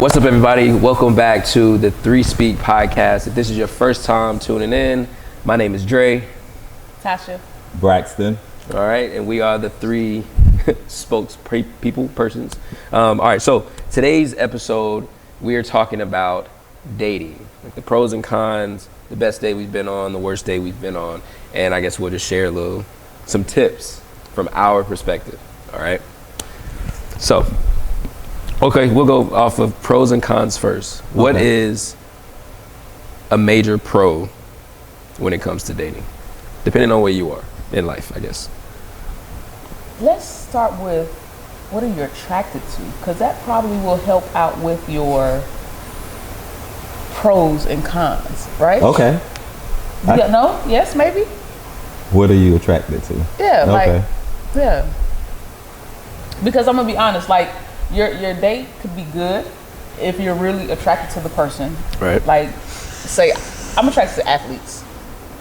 What's up, everybody? Welcome back to the Three Speak podcast. If this is your first time tuning in, my name is Dre. Tasha. Braxton. All right, and we are the three persons. All right, so today's episode, we are talking about dating, like the pros and cons, the best day we've been on, the worst day we've been on, and I guess we'll just share some tips from our perspective. All right, so. Okay, we'll go off of pros and cons first. Okay. What is a major pro when it comes to dating? Depending on where you are in life, I guess. Let's start with what are you attracted to? Because that probably will help out with your pros and cons, right? Okay. No? Yes, maybe? What are you attracted to? Yeah, okay. Yeah. Because I'm going to be honest, like, Your date could be good if you're really attracted to the person. Right. Like, say, I'm attracted to athletes.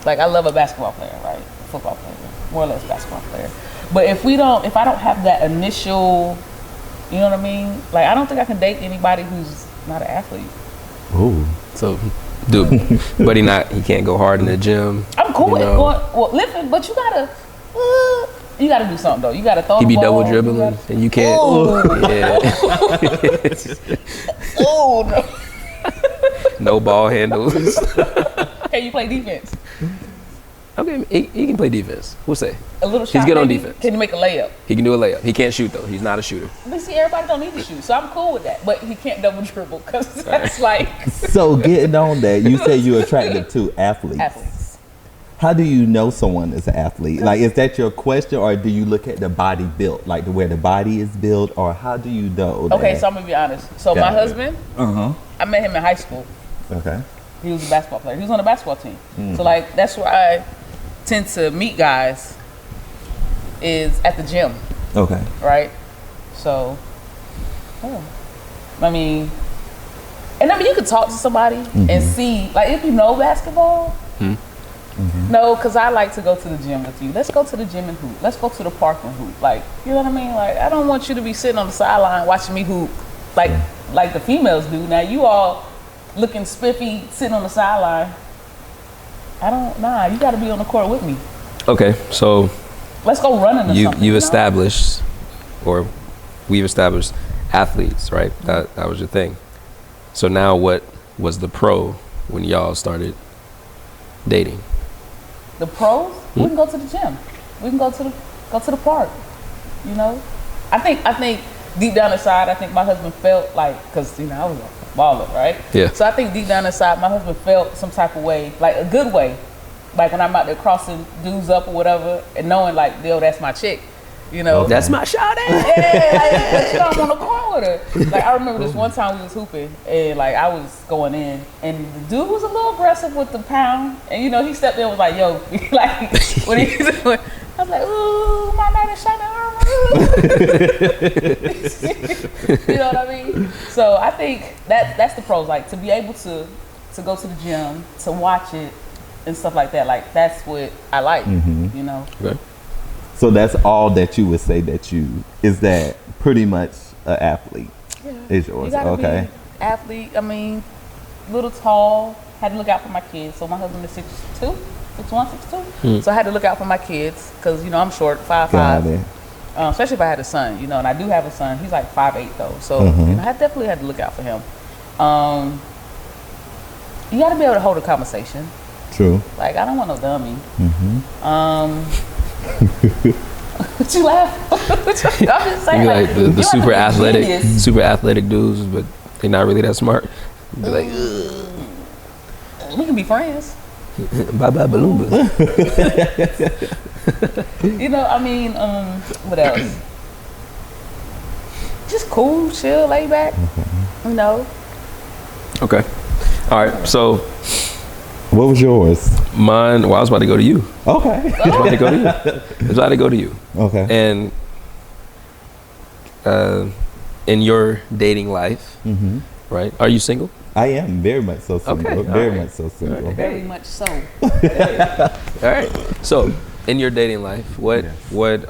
Like, I love a basketball player, right? Football player, more or less basketball player. But if I don't have that initial, you know what I mean? Like, I don't think I can date anybody who's not an athlete. Ooh. So, dude, but he can't go hard in the gym. I'm cool with listen, but you gotta do something though. You gotta throw. He the be ball, double dribbling, and you can't. Yeah. Oh no. No ball handles. Can you play defense? Okay, he can play defense. We'll say. A little shot. He's good on maybe? defense. Can you make a layup? He can do a layup. He can't shoot though. He's not a shooter. But see, everybody don't need to shoot, so I'm cool with that. But he can't double dribble because that's like. So getting on that, you say you're attracted to athletes. Athletes. How do you know someone is an athlete? Like, is that your question, or do you look at the body built, like the way the body is built, or how do you know that? Okay, so I'm gonna be honest. So my husband, I met him in high school. Okay. He was a basketball player. He was on the basketball team. So like that's where I tend to meet guys is at the gym. Okay. Right? So, I mean you could talk to somebody and see, like if you know basketball, no, because I like to go to the gym with you. Let's go to the gym and hoop. Let's go to the park and hoop. Like, you know what I mean? Like, I don't want you to be sitting on the sideline watching me hoop like the females do. Now, you all looking spiffy, sitting on the sideline. You got to be on the court with me. Okay, so let's go running or something. You've established, or we've established athletes, right? That was your thing. So now what was the pro when y'all started dating? The pros, we can go to the gym. We can go to the park. You know, I think deep down inside, I think my husband felt like, because I was a baller, right? Yeah. So I think deep down inside, my husband felt some type of way, like a good way, like when I'm out there crossing dudes up or whatever, and knowing like, that's my chick. You know, that's my shawty. Yeah, but you don't want to go with her. Like I remember this one time we was hooping and like I was going in and the dude was a little aggressive with the pound and he stepped in and was like, yo, like what are you doing? I was like, ooh, my name is Shana. You know what I mean? So I think that's the pros, like to be able to go to the gym, to watch it and stuff like that. Like that's what I like, you know. Okay. So that's all that you would say is that pretty much an athlete? Yeah. Is yours? You gotta okay. Be athlete. I mean, little tall. Had to look out for my kids. So my husband is 6'2", 6'1", 6'2". So I had to look out for my kids because I'm short, 5'5". Especially if I had a son, and I do have a son. He's like 5'8" though. So I definitely had to look out for him. You got to be able to hold a conversation. True. Like I don't want no dummy. What you laugh? I'm just saying, like the super athletic dudes, but they're not really that smart. Be like, we can be friends. Bye bye balloon. What else? Just cool, chill, lay back. Okay. All right. So, what was yours? Mine. Well, I was about to go to you. Okay. I was about to go to you. Okay. And in your dating life, right? Are you single? I am very much so single. Okay, very much so single. Okay. Very much so. All right. So, in your dating life, what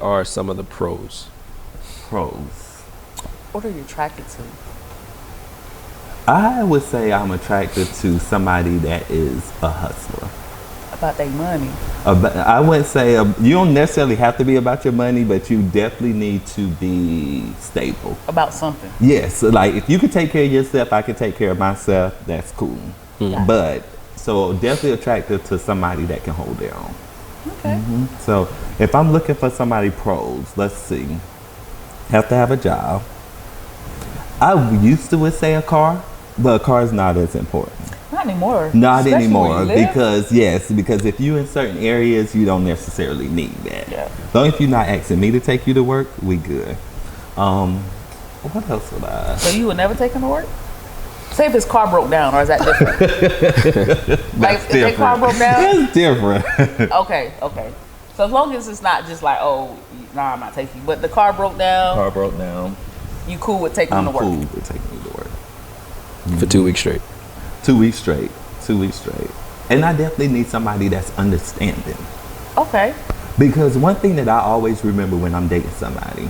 are some of the pros? Pros. What are you attracted to? I would say I'm attracted to somebody that is a hustler. About their money. I wouldn't say you don't necessarily have to be about your money, but you definitely need to be stable. About something. Yes, so like if you can take care of yourself, I can take care of myself. That's cool. But so definitely attracted to somebody that can hold their own. Okay. So if I'm looking for somebody pros, let's see. Have to have a job. I used to would say a car, but a car is not as important. Not anymore. Not Especially anymore, where you live. because if you in certain areas, you don't necessarily need that. Yeah. So if you're not asking me to take you to work, we good. What else would I? So you would never take him to work? Say if his car broke down, or is that different? Like if their car broke down? That's different. Okay. So as long as it's not just like, oh, nah, I'm not taking you. But the car broke down, Car broke down. you cool with taking him to I'm work? cool with taking you to work. For 2 weeks straight. 2 weeks straight. 2 weeks straight. And I definitely need somebody that's understanding. Okay. Because one thing that I always remember when I'm dating somebody,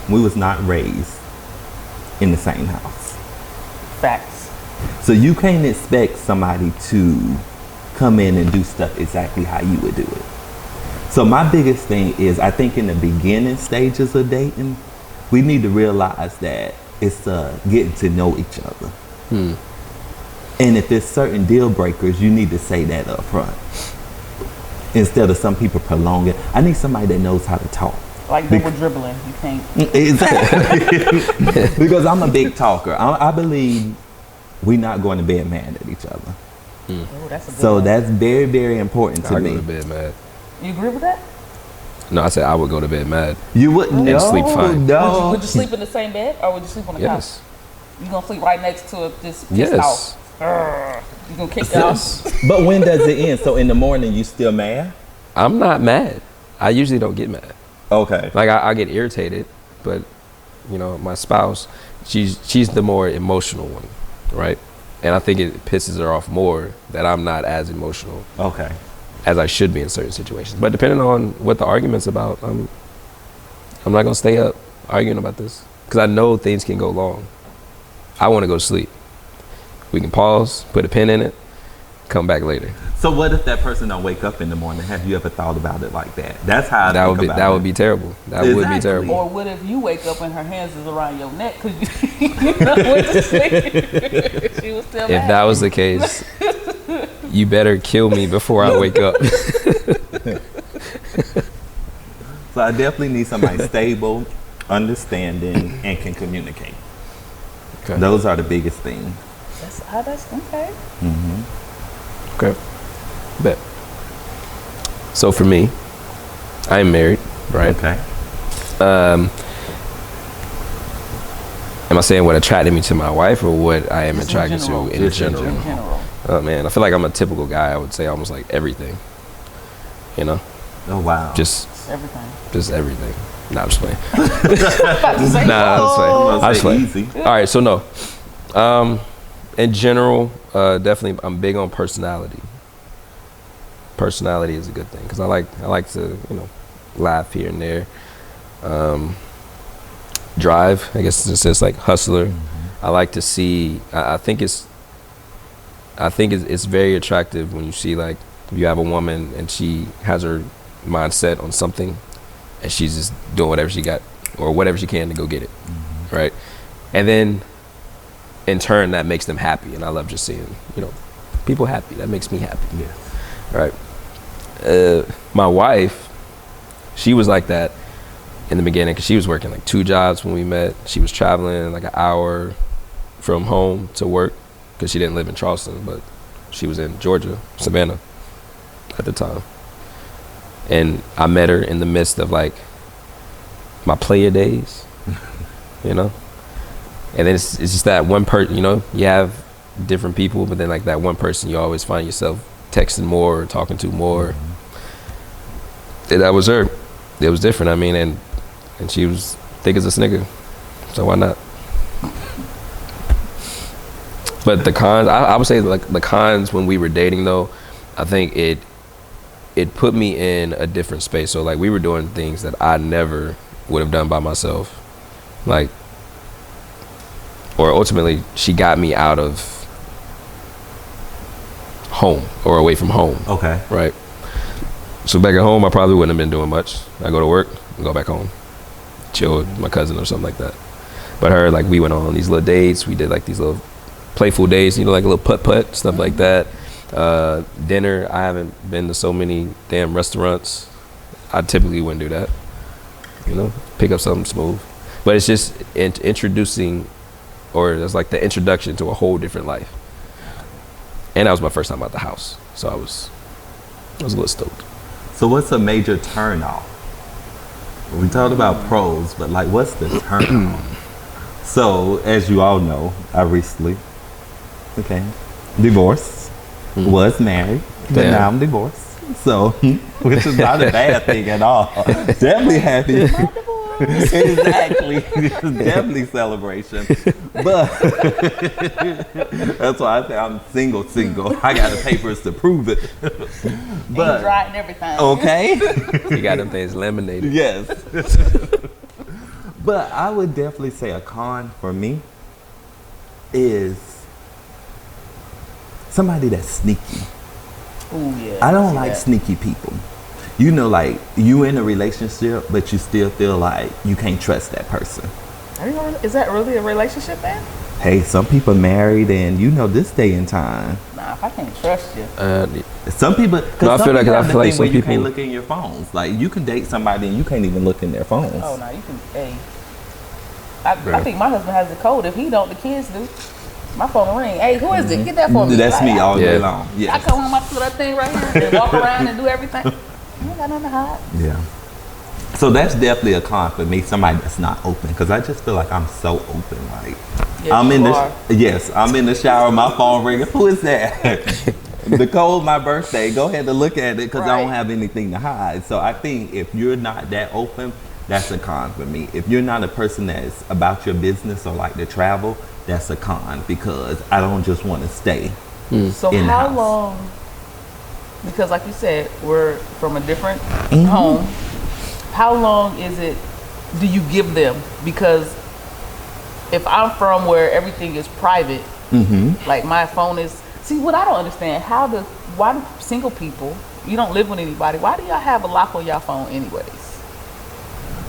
we was not raised in the same house. Facts. So you can't expect somebody to come in and do stuff exactly how you would do it. So my biggest thing is, I think in the beginning stages of dating, we need to realize that it's getting to know each other. And if there's certain deal breakers, you need to say that up front. Instead of some people prolong it. I need somebody that knows how to talk. Like double dribbling. You can't. Exactly. Because I'm a big talker. I believe we're not going to bed mad at each other. Oh, that's a good So one. that's very, very important to I me. go to bed mad. You agree with that? No, I said I would go to bed mad. You wouldn't And sleep fine. No. Would you sleep in the same bed, or would you sleep on the Yes. couch? You gonna sleep right next to this pissed Yes. off? You gonna kick it off? But when does it end? So in the morning, you still mad? I'm not mad. I usually don't get mad. Okay. Like I get irritated, but you know, my spouse, she's the more emotional one, right? And I think it pisses her off more that I'm not as emotional Okay. as I should be in certain situations. But depending on what the argument's about, I'm not gonna stay up arguing about this because I know things can go long. I want to go to sleep. We can pause, put a pin in it, come back later. So what if that person don't wake up in the morning? Have you ever thought about it like that? That's how I think about it. That would be terrible. That would be Exactly. terrible. Or what if you wake up and her hands is around your neck because you know went to sleep? She was still If mad. that was the case, you better kill me before I wake up. So I definitely need somebody stable, understanding, and can communicate. Okay. Those are the biggest things. That's okay. Okay. Bet. So for me, I am married, right? Okay. Am I saying what attracted me to my wife or what I am Just in attracted general. to in Just in general? In general. Oh man, I feel like I'm a typical guy. I would say almost like everything. You know, Oh wow. just Everything. Nah, I'm just playing. About to say, Nah, oh. I was playing. easy. All right, so no. In general, definitely, I'm big on personality. Personality is a good thing because I like to laugh here and there. Drive, I guess it's like hustler. I like to see. I think it's very attractive when you see like you have a woman and she has her mindset on something and she's just doing whatever she got or whatever she can to go get it, right? And then in turn that makes them happy, and I love just seeing people happy. That makes me happy. Yes. Right. My wife, she was like that in the beginning because she was working like 2 jobs when we met. She was traveling like an hour from home to work because she didn't live in Charleston, but she was in Georgia, Savannah at the time. And I met her in the midst of like my player days, And then it's just that one person, you have different people, but then like that one person you always find yourself texting more or talking to more. And that was her. It was different. I mean, and she was thick as a Snicker, so why not? But the cons, I would say like the cons when we were dating though, I think it put me in a different space. So like we were doing things that I never would have done by myself, like or ultimately she got me out of home or away from home. Okay. Right. So back at home, I probably wouldn't have been doing much. I go to work and go back home, chill with my cousin or something like that. But her, like, we went on these little dates. We did like these little playful dates, you know, like a little putt stuff like that. Dinner. I haven't been to so many damn restaurants. I typically wouldn't do that. You know, pick up something smooth. But it's just introducing, or it's like the introduction to a whole different life. And that was my first time out the house, so I was a little stoked. So what's a major turn off? We talked about pros, but like, what's the turn off? So, as you all know, I recently, divorced, was married, but now I'm divorced. So, which is not a bad thing at all. Definitely happy. Exactly. It's definitely celebration. But that's why I say I'm single. I got the papers to prove it. But dry and everything. Okay. You got them things laminated. Yes. But I would definitely say a con for me is somebody that's sneaky. Ooh, yeah. I don't like sneaky people. You know, like, you in a relationship, but you still feel like you can't trust that person. Is that really a relationship, man? Hey, some people married, and you know, this day and time. Nah, if I can't trust you. Some people, No, I feel like some you people can't look in your phones. Like, you can date somebody and you can't even look in their phones. Oh no, you can. Hey, I think my husband has the code. If he don't, the kids do. My phone will ring. Hey, who is it? Get that for me. That's me all day long. I Yes. come home, I put that thing right here and walk around and do everything. I ain't got nothing to hide. Yeah. So that's definitely a con for me. Somebody that's not open, because I just feel like I'm so open. Like, I'm in the shower, my phone ringing. Who is that? Nicole, my birthday. Go ahead and look at it, because I don't have anything to hide. So I think if you're not that open, that's a con for me. If you're not a person that's about your business or like to travel, that's a con, because I don't just want to stay. So in how house. long? Because like you said, we're from a different home. How long is it? Do you give them? Because if I'm from where everything is private, like my phone is. See, what I don't understand, why do single people, you don't live with anybody, why do y'all have a lock on y'all phone anyways?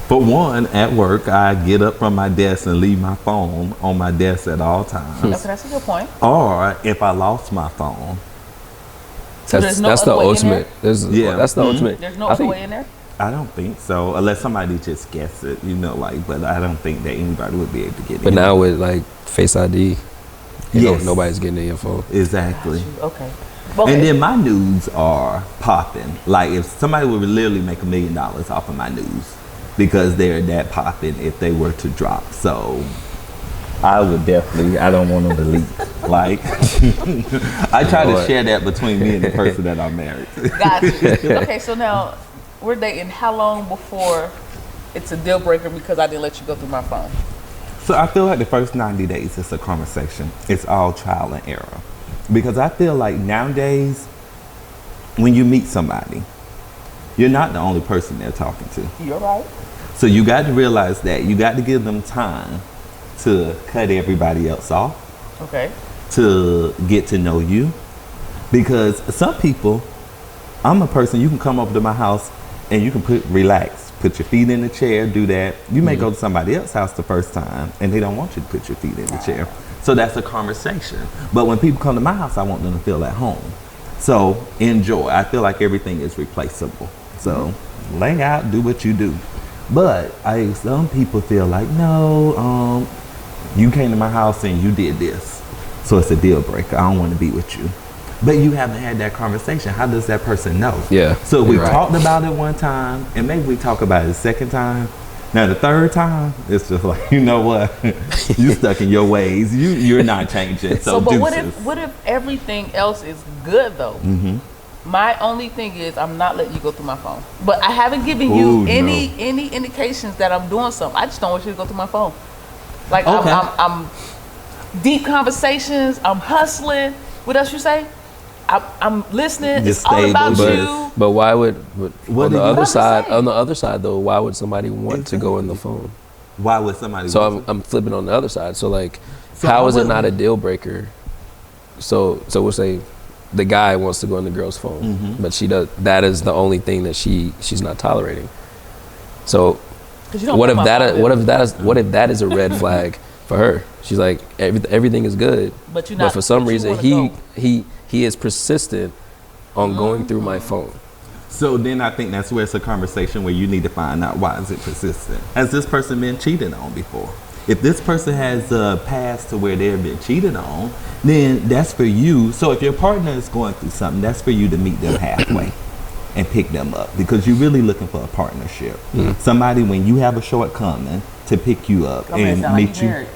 For one, at work, I get up from my desk and leave my phone on my desk at all times. Okay, that's a good point. Or if I lost my phone. So That's the ultimate. That's the ultimate. There's no other way in there? I don't think so, unless somebody just guess it, you know, like, but I don't think that anybody would be able to get it. But now with like Face ID, nobody's getting in your phone. Exactly. Okay. And then my nudes are popping. Like, if somebody would literally make $1 million off of my nudes, because they're that popping if they were to drop. So I would definitely, I don't want them to leak. Like, I try to share that between me and the person that I'm married to. Gotcha. Okay, so now we're dating. How long before it's a deal breaker because I didn't let you go through my phone? So I feel like the first 90 days is a conversation. It's all trial and error. Because I feel like nowadays, when you meet somebody, you're not the only person they're talking to. You're right. So you got to realize that. You got to give them time to cut everybody else off. Okay. To get to know you. Because some people, I'm a person, you can come over to my house and you can relax, put your feet in the chair, do that. You may go to somebody else's house the first time and they don't want you to put your feet in the chair. So that's a conversation. But when people come to my house, I want them to feel at home. So enjoy. I feel like everything is replaceable. So lay out, do what you do. But some people feel like, no, you came to my house and you did this, so it's a deal breaker. I don't want to be with you. But you haven't had that conversation. How does that person know? Yeah. So we talked about it one time, and maybe we talk about it a second time. Now the third time, it's just like, you know what? You stuck in your ways. You're not changing. So but what if everything else is good though? My only thing is I'm not letting you go through my phone. But I haven't given you any indications that I'm doing something. I just don't want you to go through my phone. Like I'm deep conversations. I'm hustling. What else you say? I'm listening. Just it's all about you. But why would on the other I'm side? saying. On the other side, though, why would somebody want to go in the phone? Why would somebody? So I'm flipping on the other side. So like, So how I is it wouldn't- not a deal breaker? So we'll say the guy wants to go on the girl's phone, Mm-hmm. but she does. That is the only thing that she's not tolerating. So 'Cause you don't what know if my that phone what if that is a red flag for her? She's like everything is good, But you're but not. for some but you reason wanna go. he is persistent on going through my phone. So then I think that's where it's a conversation where you need to find out why is it persistent. Has this person been cheated on before? If this person has a past to where they've been cheated on, then that's for you. So if your partner is going through something, that's for you to meet them halfway and pick them up, because you're really looking for a partnership. Somebody, when you have a shortcoming, to pick you up My man and sound like meet he you. married.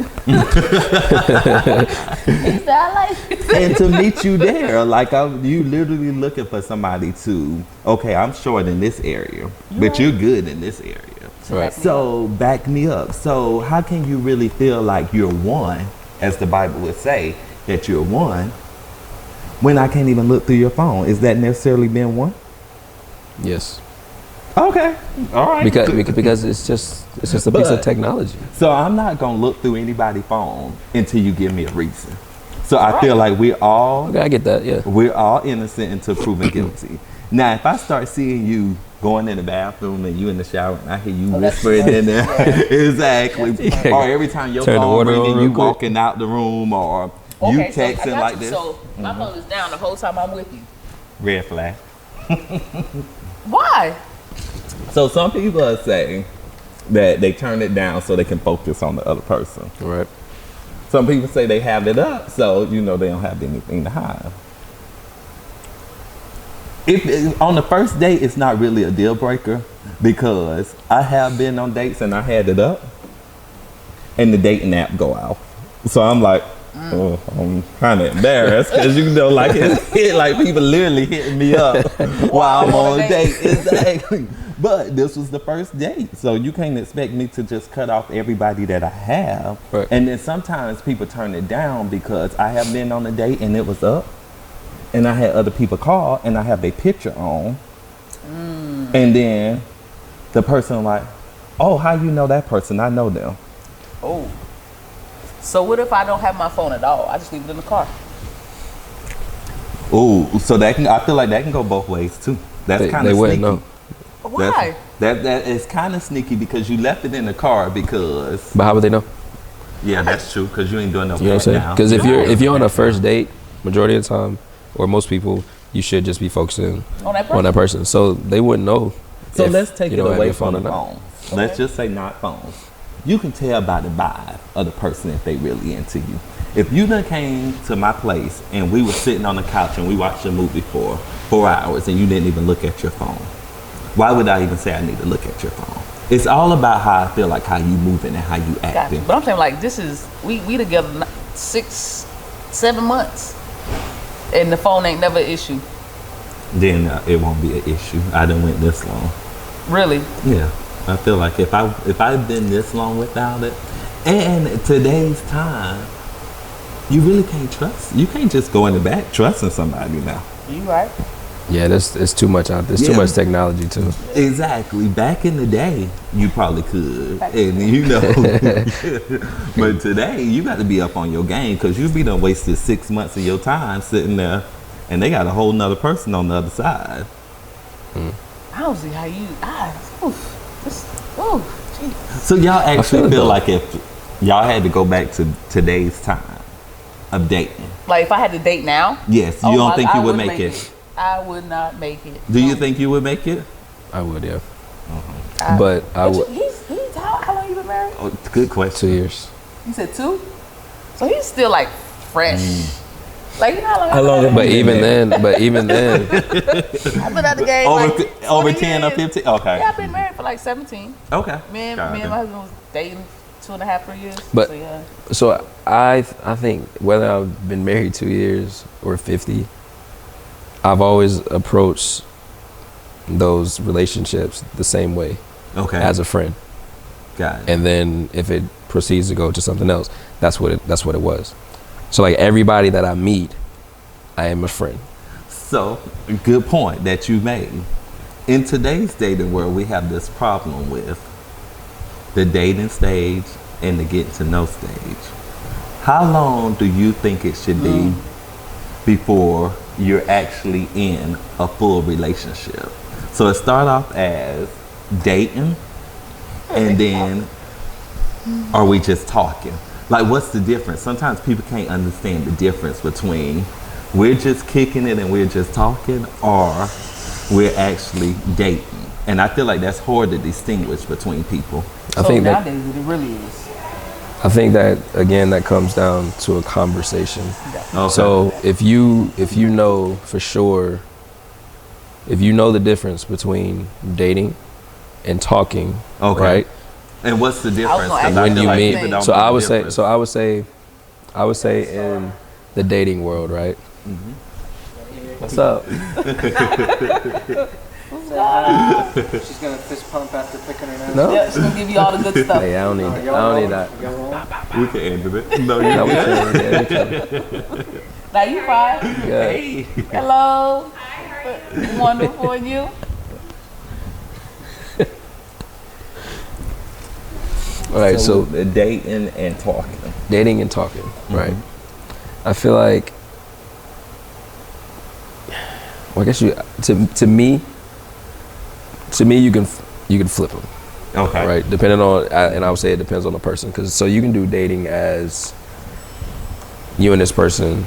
He said, I like And to meet you there, like you literally looking for somebody to, okay, I'm short in this area, but you're good in this area. Right. So back me up. So how can you really feel like you're one, as the Bible would say, that you're one, when I can't even look through your phone? Is that necessarily being one? Yes, Okay, all right. because it's just a piece of But- technology. So I'm not gonna look through anybody's phone until you give me a reason. So I feel like we're all Okay, I get that. Yeah. We're all innocent until proven guilty. Now, if I start seeing you going in the bathroom and you in the shower and I hear you that's whispering too in there, exactly. Yeah. Or every time your Turn the phone water on ringing, real you quick. walking out the room, or you Okay, so I texting got like you. this, So my phone is down the whole time I'm with you. red flag. Why? So some people are saying that they turn it down so they can focus on the other person. Right. Some people say they have it up so they don't have anything to hide. If on the first date, it's not really a deal breaker, because I have been on dates and I had it up and the dating app go out. So I'm like, oh, I'm kind of embarrassed, because like like people literally hitting me up while I'm on a date. Exactly. But this was the first date, so you can't expect me to just cut off everybody that I have. Right. And then sometimes people turn it down because I have been on a date and it was up, and I had other people call and I have their picture on, and then the person like, oh, how you know that person? I know them. Oh. So what if I don't have my phone at all? I just leave it in the car. Ooh, so I feel like that can go both ways too. That's kind They of wouldn't sneaky. know. Why? That is kind of sneaky, because you left it in the car because But how would they know? yeah, that's true, because you ain't doing no You know what I'm saying? now. Because if you're on a first date, majority of the time, or most people, you should just be focusing On that person? on that person. So they wouldn't know. So if let's take you it don't have away your from phone the or not. phones. Let's just say not phones. You can tell by the vibe of the person if they really into you. If you done came to my place and we were sitting on the couch and we watched a movie for 4 hours and you didn't even look at your phone, why would I even say I need to look at your phone? It's all about how I feel like how you moving and how you Got acting. you. But I'm saying, like, this is we together 6-7 months, and the phone ain't never an issue. Then it won't be an issue. I done went this long. Really? Yeah, I feel like if I've been this long without it, and today's time, you really can't trust. You can't just go in the back trusting somebody now. You right? Yeah, it's too much out. There's too Yeah. much technology too. Exactly. Back in the day, you probably could, Back and but today you got to be up on your game, because you be done wasted 6 months of your time sitting there, and they got a whole nother person on the other side. I don't see how you. Gee. So y'all feel actually it feel though. like if y'all had to go back to today's time of dating, Like, if I had to date now, yes, you don't think you would make it? I would not make it. Do you think you would make it? I would, yeah. I- But I would. He's how long you been married? Oh, good question. 2 years. You said 2? So he's still like fresh. Like, you know how long? How long have But you even been then, I've been at the game Over, like over 20 10 or years. 15? Okay. Yeah, I've been married for like 17. Okay. Me and Got my it. husband was dating 2.5, 3 years. But- so, yeah. So I think whether I've been married 2 years or 50, I've always approached those relationships the same way, Okay. as a friend. Got it. And then if it proceeds to go to something else, that's what it was. So like everybody that I meet, I am a friend. So, good point that you made. In today's dating world, we have this problem with the dating stage and the getting to know stage. How long do you think it should be before you're actually in a full relationship? So it start off as dating, and then are we just talking? Like, what's the difference? Sometimes people can't understand the difference between we're just kicking it and we're just talking, or we're actually dating. And I feel like that's hard to distinguish between people. I think nowadays it really is. I think that, again, that comes down to a conversation. Okay. So if you know for sure, if you know the difference between dating and talking, Okay. right? And what's the difference? gonna ask 'Cause I When feel you like meet, people don't so know I the would say, difference. I would say in the dating world, right? What's up? She's gonna fist pump after picking her nose. No? Yeah, she's gonna give you all the good stuff. Hey, I don't need that. We can end it. No, you No, we can't. chilling, yeah, we chilling. Now you fine. Good. Hey. Hello. Wonderful, and you? All right, so dating and talking. dating and talking, right? I feel like, well, I guess to me, you can flip them, Okay. right? Depending on, and I would say it depends on the person, because so you can do dating as you and this person,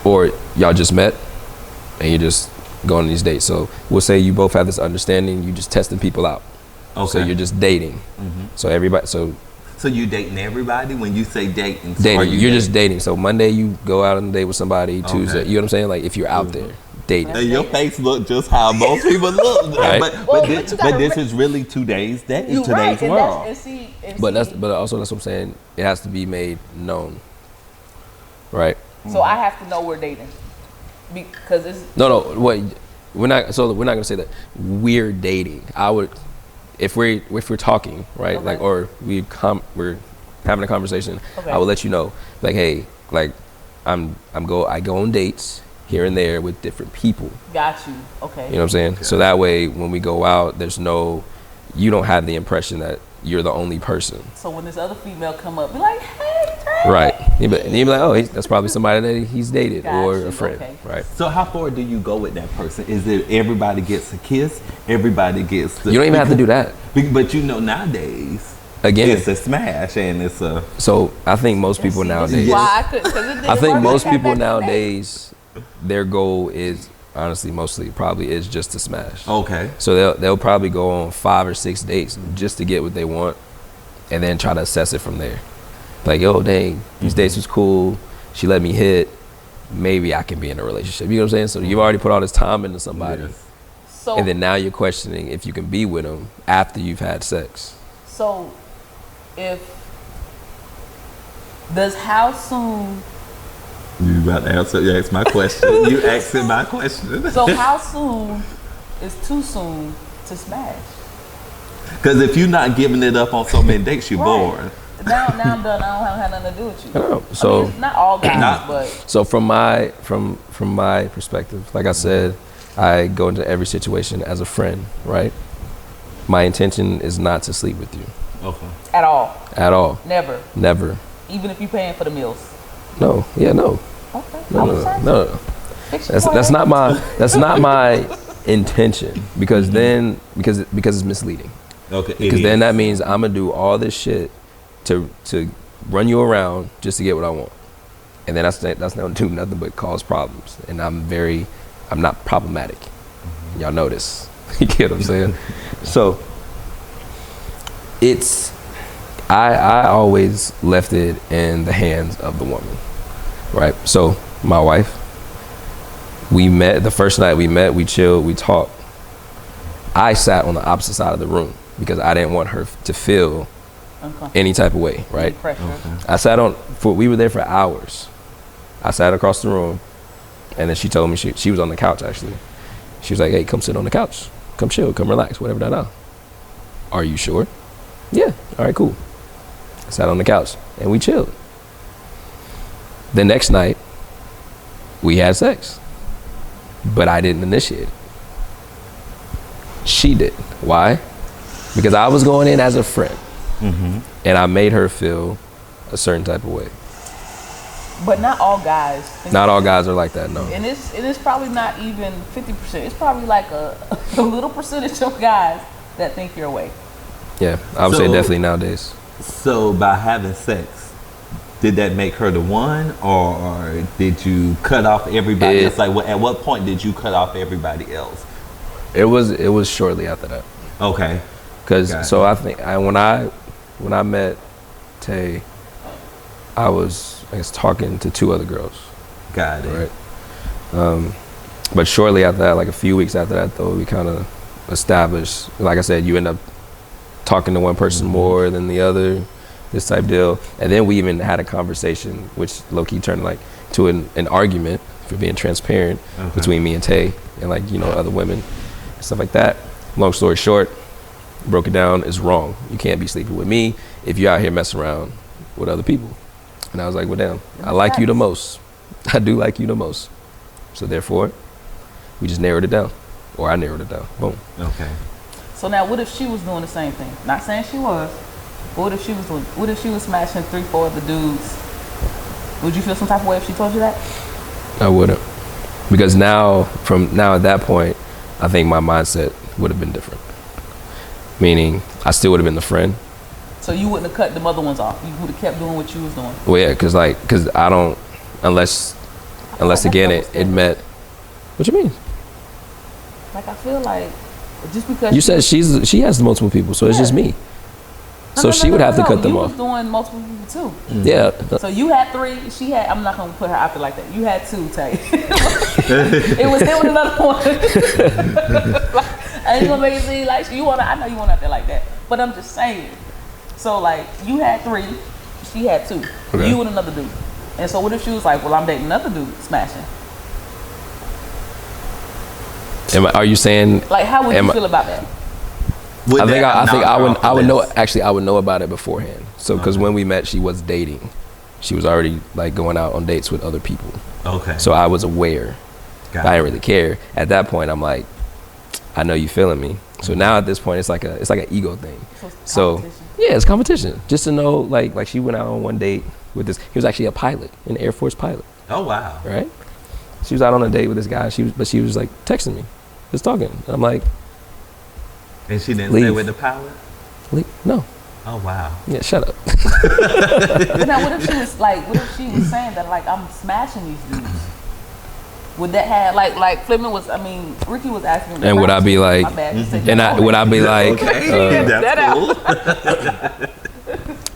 or y'all just met and you just go on these dates. So we'll say you both have this understanding, you just testing people out. Okay. So you're just dating. So everybody, so So you dating everybody when you say dating? So dating, are you're just dating. So Monday you go out on a date with somebody. Tuesday, Okay. you know what I'm saying? Like if you're out there dating. And your face look just how most people look. Right. Well, This, but you gotta this is really today's day, You today's right, and world. But also that's what I'm saying. It has to be made known, right? so I have to know we're dating because it's No. What we're not. So we're not gonna say that we're dating. I would, if we're talking, right? Okay. Like, or we're having a conversation. Okay. I will let you know, like, hey, like, I go on dates here and there with different people. got you. Okay. You know what I'm saying? So that way, when we go out, you don't have the impression that you're the only person. So when this other female come up, be like, hey, Trey. Right. And you'd be like, oh, that's probably somebody that he's dated Got or you, a friend. okay. Right. So how far do you go with that person? Is it everybody gets a kiss? Everybody gets the, You don't even have to do that. But you know nowadays, Again, it's a smash and it's a... so I think most people See, this is nowadays, why I couldn't, 'cause it didn't I think work most like that people back in the day. nowadays, their goal is honestly, mostly probably is just to smash. Okay. So they'll probably go on 5 or 6 dates just to get what they want, and then try to assess it from there. Like, yo, dang, these dates was cool. She let me hit. Maybe I can be in a relationship. You know what I'm saying? So you've already put all this time into somebody, Yes. So, and then now you're questioning if you can be with them after you've had sex. so does how soon, You about to answer? You asked my question. You asking my question. so how soon is too soon to smash? Because if you're not giving it up on so many dates, you're Right. bored. Now I'm done. I don't have nothing to do with you. I don't know. I So mean, not all guys, Not- but So from my perspective, like I said, I go into every situation as a friend, right? My intention is not to sleep with you Okay. at all, at all. never. Never. Even if you're paying for the meals. No. Yeah. No. Okay. No. I No. was No. saying, No. fix your That's point. that's not my intention, because then because it's misleading. Okay. Because then that means I'm gonna do all this shit to run you around just to get what I want, and then that's not do nothing but cause problems. And I'm not problematic. Y'all know this. You get what I'm saying? So I always left it in the hands of the woman, right? So my wife, we met the first night we met, we chilled, we talked. I sat on the opposite side of the room because I didn't want her to feel any type of way, right? Pressure. We were there for hours. I sat across the room, and then she told me she was on the couch actually. She was like, hey, come sit on the couch. Come chill, come relax, whatever that now. Are you sure? Yeah, all right, cool. I sat on the couch and we chilled. The next night, we had sex, but I didn't initiate it. She did. Why? because I was going in as a friend, and I made her feel a certain type of way. But not all guys. Not all guys are like that, no. And it's probably not even 50%. It's probably like a little percentage of guys that think your way. Yeah, I would say definitely nowadays. So by having sex, did that make her the one, or did you cut off everybody else? Like, at what point did you cut off everybody else? It was shortly after that. Okay. Because so I think when I met Tay, I was talking to 2 other girls. Got it. Right. But shortly after that, like a few weeks after that, though, we kind of established. Like I said, you end up talking to one person more than the other, this type deal. And then we even had a conversation, which low-key turned like to an argument, for being transparent, between me and Tay and like, you know, other women and stuff like that. Long story short, broke it down, it's wrong. You can't be sleeping with me if you're out here messing around with other people. And I was like, well, damn, I like you the most. I do like you the most. So therefore, we just narrowed it down, or I narrowed it down. Boom. Okay. So now, what if she was doing the same thing? Not saying she was, but what if she was doing? What if she was smashing 3-4 of the dudes? Would you feel some type of way if she told you that? I wouldn't, because now at that point, I think my mindset would have been different. Meaning, I still would have been the friend. So you wouldn't have cut the other ones off. You would have kept doing what you was doing. Well, yeah, because I don't, unless again it met. What you mean? Like, I feel like just because you said she has multiple people, so it's just me. So she would have to cut them off. You was doing multiple people too. Yeah. So you had 3. She had. I'm not gonna put her out there like that. You had 2, Tay. It was him with another one. Like, I ain't gonna make it seem like you wanna. I know you want out there like that, but I'm just saying. So like, you had 3, she had 2. Okay. You and another dude. And so what if she was like, well, I'm dating another dude, smashing? Are you saying? Like, how would you feel about that? I think I would know. Actually, I would know about it beforehand. So because when we met, she was dating. She was already like going out on dates with other people. Okay. So I was aware. I didn't really care. At that point, I'm like, I know you feeling me. So now at this point, it's like an ego thing. So yeah, it's competition. Just to know, like she went out on one date with this. He was actually a pilot, an Air Force pilot. Oh wow. Right. She was out on a date with this guy. She was like texting me, just talking. And I'm like. And she didn't leave. stay with the pilot? No. Oh wow. Yeah, shut up. Now, what if she was saying that like, I'm smashing these dudes? Would that have like Flippin was? I mean, Ricky was asking me. And would I be like? Would I be like? That's cool.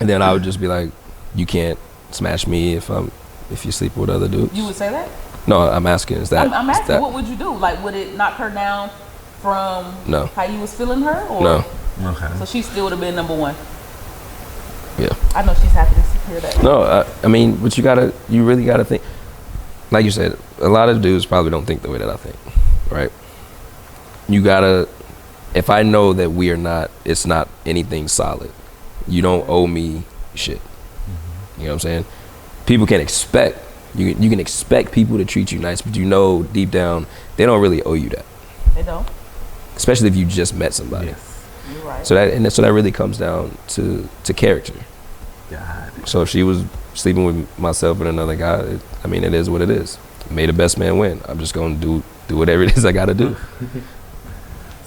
And then I would just be like, you can't smash me if you sleep with other dudes. You would say that? No, I'm asking. Is that? I'm asking. What would you do? Like, would it knock her down from how you was feeling her? Or? No. Okay. So she still would have been number 1. Yeah. I know she's happy to hear that. No, I mean, but you really gotta think. Like you said, a lot of dudes probably don't think the way that I think, right? You gotta, if I know that it's not anything solid, you don't owe me shit. You know what I'm saying? People can expect, you can expect people to treat you nice, but you know deep down, they don't really owe you that. They don't. Especially if you just met somebody. Yes. You're right. So that really comes down to character. God. So if she was sleeping with myself and another guy, it is what it is. May the best man win. I'm just gonna do whatever it is I gotta do.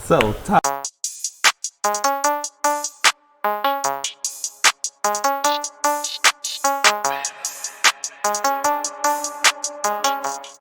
So